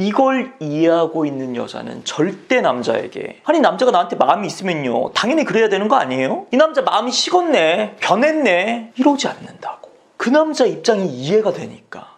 이걸 이해하고 있는 여자는 절대 남자에게, 아니 남자가 나한테 마음이 있으면요 당연히 그래야 되는 거 아니에요? 이 남자 마음이 식었네, 변했네, 이러지 않는다고. 그 남자 입장이 이해가 되니까.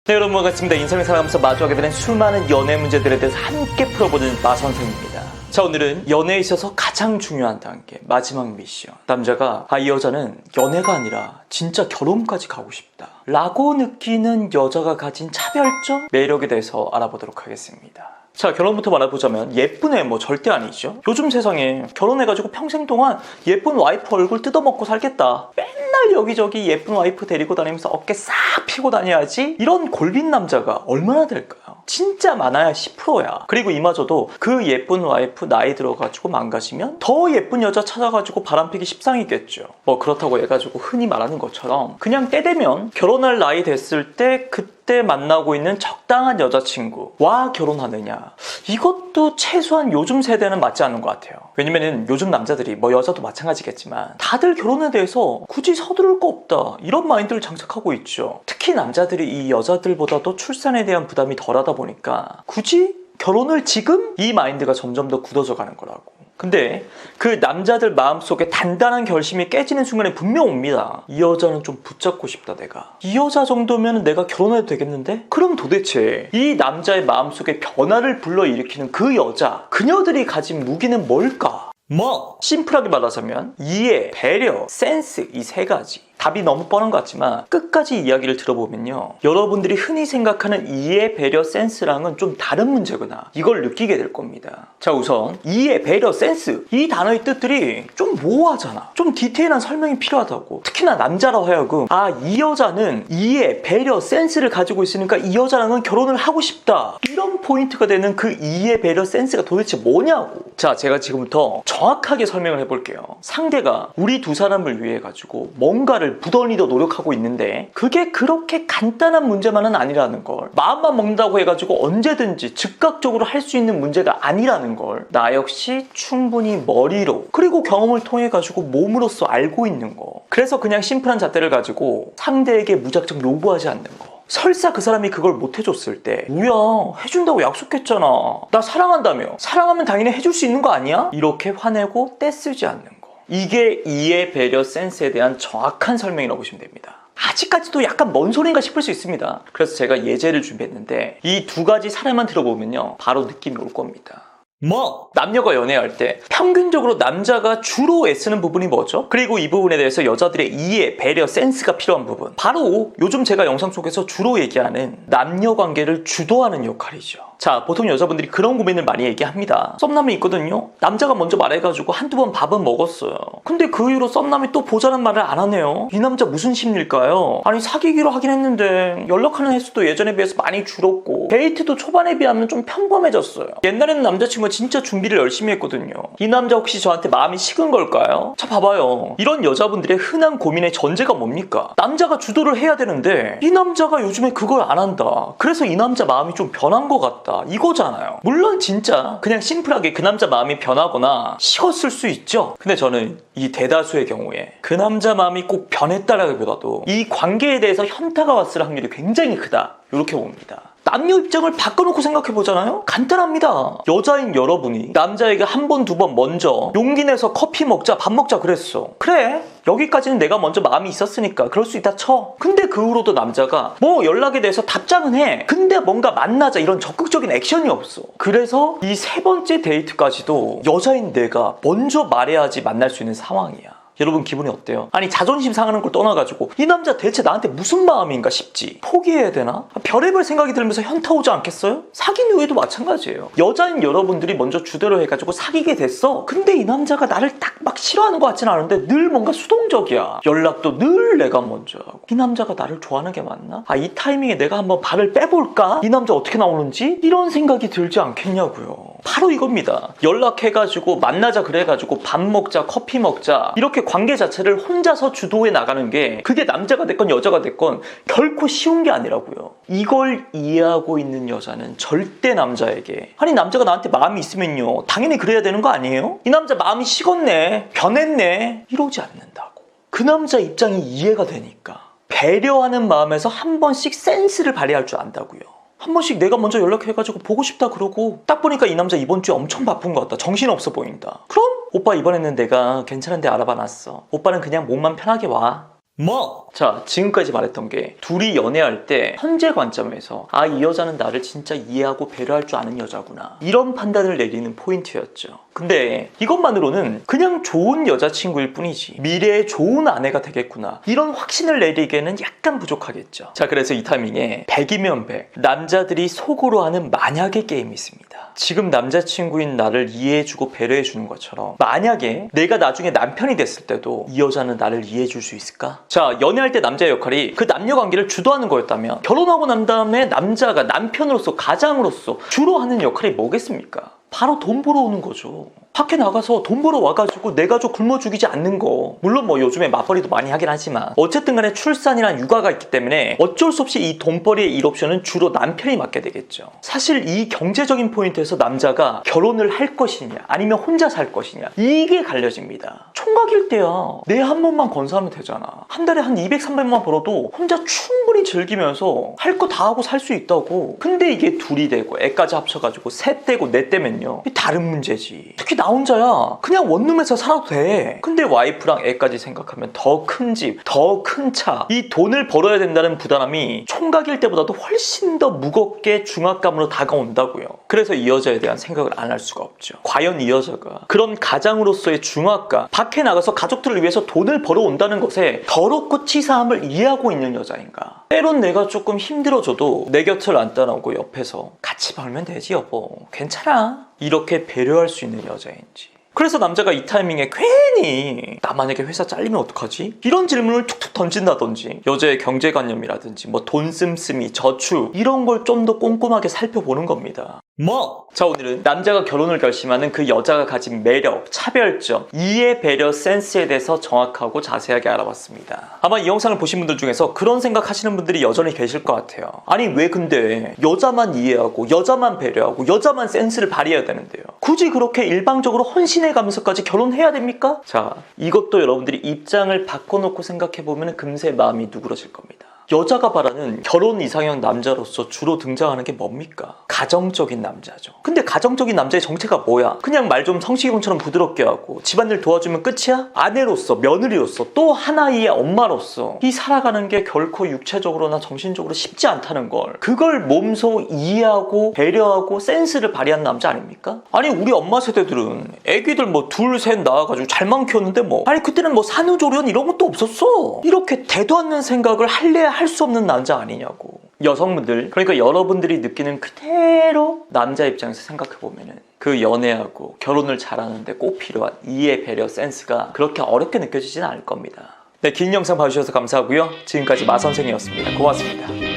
네, 여러분 반갑습니다. 인생을 살아가면서 마주하게 되는 수많은 연애 문제들에 대해서 함께 풀어보는 마선생입니다. 자, 오늘은 연애에 있어서 가장 중요한 단계, 마지막 미션. 남자가 이 여자는 연애가 아니라 진짜 결혼까지 가고 싶다 라고 느끼는 여자가 가진 차별점, 매력에 대해서 알아보도록 하겠습니다. 자, 결혼부터 말해보자면 예쁜 외모 절대 아니죠. 요즘 세상에 결혼해가지고 평생 동안 예쁜 와이프 얼굴 뜯어먹고 살겠다, 맨날 여기저기 예쁜 와이프 데리고 다니면서 어깨 싹 펴고 다녀야지, 이런 골빈 남자가 얼마나 될까요? 진짜 많아야 10%야. 그리고 이마저도 그 예쁜 와이프 나이 들어가지고 망가지면 더 예쁜 여자 찾아가지고 바람피기 십상이겠죠. 뭐 그렇다고 해가지고 흔히 말하는 것처럼 그냥 때 되면 결혼할 나이 됐을 때 그때 만나고 있는 적당한 여자친구와 결혼하느냐, 이것도 최소한 요즘 세대는 맞지 않는 것 같아요. 왜냐면은 요즘 남자들이, 뭐 여자도 마찬가지겠지만 다들 결혼에 대해서 굳이 서두를 거 없다 이런 마인드를 장착하고 있죠. 특히 남자들이 이 여자들보다도 출산에 대한 부담이 덜하다 보니까 굳이 결혼을 지금? 이 마인드가 점점 더 굳어져 가는 거라고. 근데 그 남자들 마음속에 단단한 결심이 깨지는 순간에 분명 옵니다. 이 여자는 좀 붙잡고 싶다 내가. 이 여자 정도면 내가 결혼해도 되겠는데? 그럼 도대체 이 남자의 마음속에 변화를 불러일으키는 그 여자, 그녀들이 가진 무기는 뭘까? 뭐? 심플하게 말하자면 이해, 배려, 센스, 이 세 가지. 답이 너무 뻔한 것 같지만 끝까지 이야기를 들어보면요, 여러분들이 흔히 생각하는 이해, 배려, 센스랑은 좀 다른 문제구나, 이걸 느끼게 될 겁니다. 자, 우선 이해, 배려, 센스, 이 단어의 뜻들이 좀 모호하잖아. 좀 디테일한 설명이 필요하다고. 특히나 남자로 하여금 이 여자는 이해, 배려, 센스를 가지고 있으니까 이 여자랑은 결혼을 하고 싶다, 이런 포인트가 되는 그 이해, 배려, 센스가 도대체 뭐냐고. 자, 제가 지금부터 정확하게 설명을 해볼게요. 상대가 우리 두 사람을 위해 가지고 뭔가를 부덜니도 노력하고 있는데 그게 그렇게 간단한 문제만은 아니라는 걸, 마음만 먹는다고 해가지고 언제든지 즉각적으로 할 수 있는 문제가 아니라는 걸 나 역시 충분히 머리로 그리고 경험을 통해 가지고 몸으로써 알고 있는 거. 그래서 그냥 심플한 잣대를 가지고 상대에게 무작정 요구하지 않는 거. 설사 그 사람이 그걸 못 해줬을 때, 뭐야 해준다고 약속했잖아, 나 사랑한다며, 사랑하면 당연히 해줄 수 있는 거 아니야? 이렇게 화내고 떼쓰지 않는 거. 이게 이해, 배려, 센스에 대한 정확한 설명이라고 보시면 됩니다. 아직까지도 약간 뭔 소린가 싶을 수 있습니다. 그래서 제가 예제를 준비했는데 이 두 가지 사례만 들어보면요 바로 느낌이 올 겁니다. 뭐? 남녀가 연애할 때 평균적으로 남자가 주로 애쓰는 부분이 뭐죠? 그리고 이 부분에 대해서 여자들의 이해, 배려, 센스가 필요한 부분, 바로 요즘 제가 영상 속에서 주로 얘기하는 남녀 관계를 주도하는 역할이죠. 자, 보통 여자분들이 그런 고민을 많이 얘기합니다. 썸남이 있거든요. 남자가 먼저 말해가지고 한두 번 밥은 먹었어요. 근데 그 이후로 썸남이 또 보자는 말을 안 하네요. 이 남자 무슨 심리일까요? 아니 사귀기로 하긴 했는데 연락하는 횟수도 예전에 비해서 많이 줄었고 데이트도 초반에 비하면 좀 평범해졌어요. 옛날에는 남자친구가 진짜 준비를 열심히 했거든요. 이 남자 혹시 저한테 마음이 식은 걸까요? 자, 봐봐요. 이런 여자분들의 흔한 고민의 전제가 뭡니까? 남자가 주도를 해야 되는데 이 남자가 요즘에 그걸 안 한다, 그래서 이 남자 마음이 좀 변한 것 같다, 이거잖아요. 물론 진짜 그냥 심플하게 그 남자 마음이 변하거나 식었을 수 있죠. 근데 저는 이 대다수의 경우에 그 남자 마음이 꼭 변했다라기보다도 이 관계에 대해서 현타가 왔을 확률이 굉장히 크다, 이렇게 봅니다. 남녀 입장을 바꿔놓고 생각해보잖아요? 간단합니다. 여자인 여러분이 남자에게 한 번, 두 번 먼저 용기 내서 커피 먹자, 밥 먹자 그랬어. 그래, 여기까지는 내가 먼저 마음이 있었으니까 그럴 수 있다 쳐. 근데 그 후로도 남자가 뭐 연락에 대해서 답장은 해. 근데 뭔가 만나자 이런 적극적인 액션이 없어. 그래서 이 세 번째 데이트까지도 여자인 내가 먼저 말해야지 만날 수 있는 상황이야. 여러분 기분이 어때요? 아니 자존심 상하는 걸 떠나가지고 이 남자 대체 나한테 무슨 마음인가 싶지. 포기해야 되나? 별의별 생각이 들면서 현타 오지 않겠어요? 사귄 후에도 마찬가지예요. 여자인 여러분들이 먼저 주대로 해가지고 사귀게 됐어. 근데 이 남자가 나를 딱 막 싫어하는 것 같지는 않은데 늘 뭔가 수동적이야. 연락도 늘 내가 먼저 하고. 이 남자가 나를 좋아하는 게 맞나? 이 타이밍에 내가 한번 발을 빼볼까? 이 남자 어떻게 나오는지? 이런 생각이 들지 않겠냐고요. 바로 이겁니다. 연락해가지고 만나자 그래가지고 밥 먹자, 커피 먹자, 이렇게 관계 자체를 혼자서 주도해 나가는 게, 그게 남자가 됐건 여자가 됐건 결코 쉬운 게 아니라고요. 이걸 이해하고 있는 여자는 절대 남자에게, 아니 남자가 나한테 마음이 있으면요 당연히 그래야 되는 거 아니에요? 이 남자 마음이 식었네, 변했네, 이러지 않는다고. 그 남자 입장이 이해가 되니까 배려하는 마음에서 한 번씩 센스를 발휘할 줄 안다고요. 한 번씩 내가 먼저 연락해가지고 보고 싶다 그러고 딱 보니까 이 남자 이번 주에 엄청 바쁜 것 같다. 정신없어 보인다. 그럼? 오빠 이번에는 내가 괜찮은 데 알아봐놨어. 오빠는 그냥 몸만 편하게 와. 뭐? 자, 지금까지 말했던 게 둘이 연애할 때 현재 관점에서 아, 이 여자는 나를 진짜 이해하고 배려할 줄 아는 여자구나, 이런 판단을 내리는 포인트였죠. 근데 이것만으로는 그냥 좋은 여자친구일 뿐이지 미래에 좋은 아내가 되겠구나, 이런 확신을 내리기에는 약간 부족하겠죠. 자, 그래서 이 타이밍에 100이면 100 남자들이 속으로 하는 만약의 게임이 있습니다. 지금 남자친구인 나를 이해해주고 배려해주는 것처럼 만약에 내가 나중에 남편이 됐을 때도 이 여자는 나를 이해해줄 수 있을까? 자, 연애할 때 남자의 역할이 그 남녀 관계를 주도하는 거였다면 결혼하고 난 다음에 남자가 남편으로서 가장으로서 주로 하는 역할이 뭐겠습니까? 바로 돈 벌어 오는 거죠. 밖에 나가서 돈 벌어 와가지고 내 가족 굶어 죽이지 않는 거. 물론 뭐 요즘에 맞벌이도 많이 하긴 하지만 어쨌든 간에 출산이란 육아가 있기 때문에 어쩔 수 없이 이 돈벌이의 1옵션은 주로 남편이 맡게 되겠죠. 사실 이 경제적인 포인트에서 남자가 결혼을 할 것이냐 아니면 혼자 살 것이냐, 이게 갈려집니다. 총각일 때야 내 한 번만 건사하면 되잖아. 한 달에 한 200, 300만 벌어도 혼자 충분히 즐기면서 할 거 다 하고 살 수 있다고. 근데 이게 둘이 되고 애까지 합쳐가지고 셋 되고 넷 되면요, 다른 문제지. 특히 나 혼자야 그냥 원룸에서 살아도 돼. 근데 와이프랑 애까지 생각하면 더 큰 집, 더 큰 차, 이 돈을 벌어야 된다는 부담이 총각일 때보다도 훨씬 더 무겁게 중압감으로 다가온다고요. 그래서 이 여자에 대한 생각을 안 할 수가 없죠. 과연 이 여자가 그런 가장으로서의 중압감, 밖에 나가서 가족들을 위해서 돈을 벌어온다는 것에 더럽고 치사함을 이해하고 있는 여자인가? 때론 내가 조금 힘들어져도 내 곁을 안 떠나고 옆에서 같이 벌면 되지 여보, 괜찮아, 이렇게 배려할 수 있는 여자인지. 그래서 남자가 이 타이밍에 괜히 나 만약에 회사 잘리면 어떡하지? 이런 질문을 툭툭 던진다든지, 여자의 경제관념이라든지 뭐 돈 씀씀이, 저축, 이런 걸 좀 더 꼼꼼하게 살펴보는 겁니다. 뭐? 자, 오늘은 남자가 결혼을 결심하는 그 여자가 가진 매력, 차별점, 이해, 배려, 센스에 대해서 정확하고 자세하게 알아봤습니다. 아마 이 영상을 보신 분들 중에서 그런 생각 하시는 분들이 여전히 계실 것 같아요. 아니 왜 근데 여자만 이해하고 여자만 배려하고 여자만 센스를 발휘해야 되는데요, 굳이 그렇게 일방적으로 헌신해가면서까지 결혼해야 됩니까? 자, 이것도 여러분들이 입장을 바꿔놓고 생각해보면 금세 마음이 누그러질 겁니다. 여자가 바라는 결혼 이상형 남자로서 주로 등장하는 게 뭡니까? 가정적인 남자죠. 근데 가정적인 남자의 정체가 뭐야? 그냥 말 좀 성시경처럼 부드럽게 하고 집안일 도와주면 끝이야? 아내로서, 며느리로서, 또 하나의 엄마로서 이 살아가는 게 결코 육체적으로나 정신적으로 쉽지 않다는 걸, 그걸 몸소 이해하고 배려하고 센스를 발휘한 남자 아닙니까? 아니 우리 엄마 세대들은 애기들 뭐 둘, 셋 낳아가지고 잘만 키웠는데 뭐, 아니 그때는 뭐 산후조리원 이런 것도 없었어. 이렇게 대도 않는 생각을 할래야 할 수 없는 남자 아니냐고. 여성분들, 그러니까 여러분들이 느끼는 그대로 남자 입장에서 생각해보면은 그 연애하고 결혼을 잘하는데 꼭 필요한 이해, 배려, 센스가 그렇게 어렵게 느껴지진 않을 겁니다. 네, 긴 영상 봐주셔서 감사하고요. 지금까지 마선생이었습니다. 고맙습니다.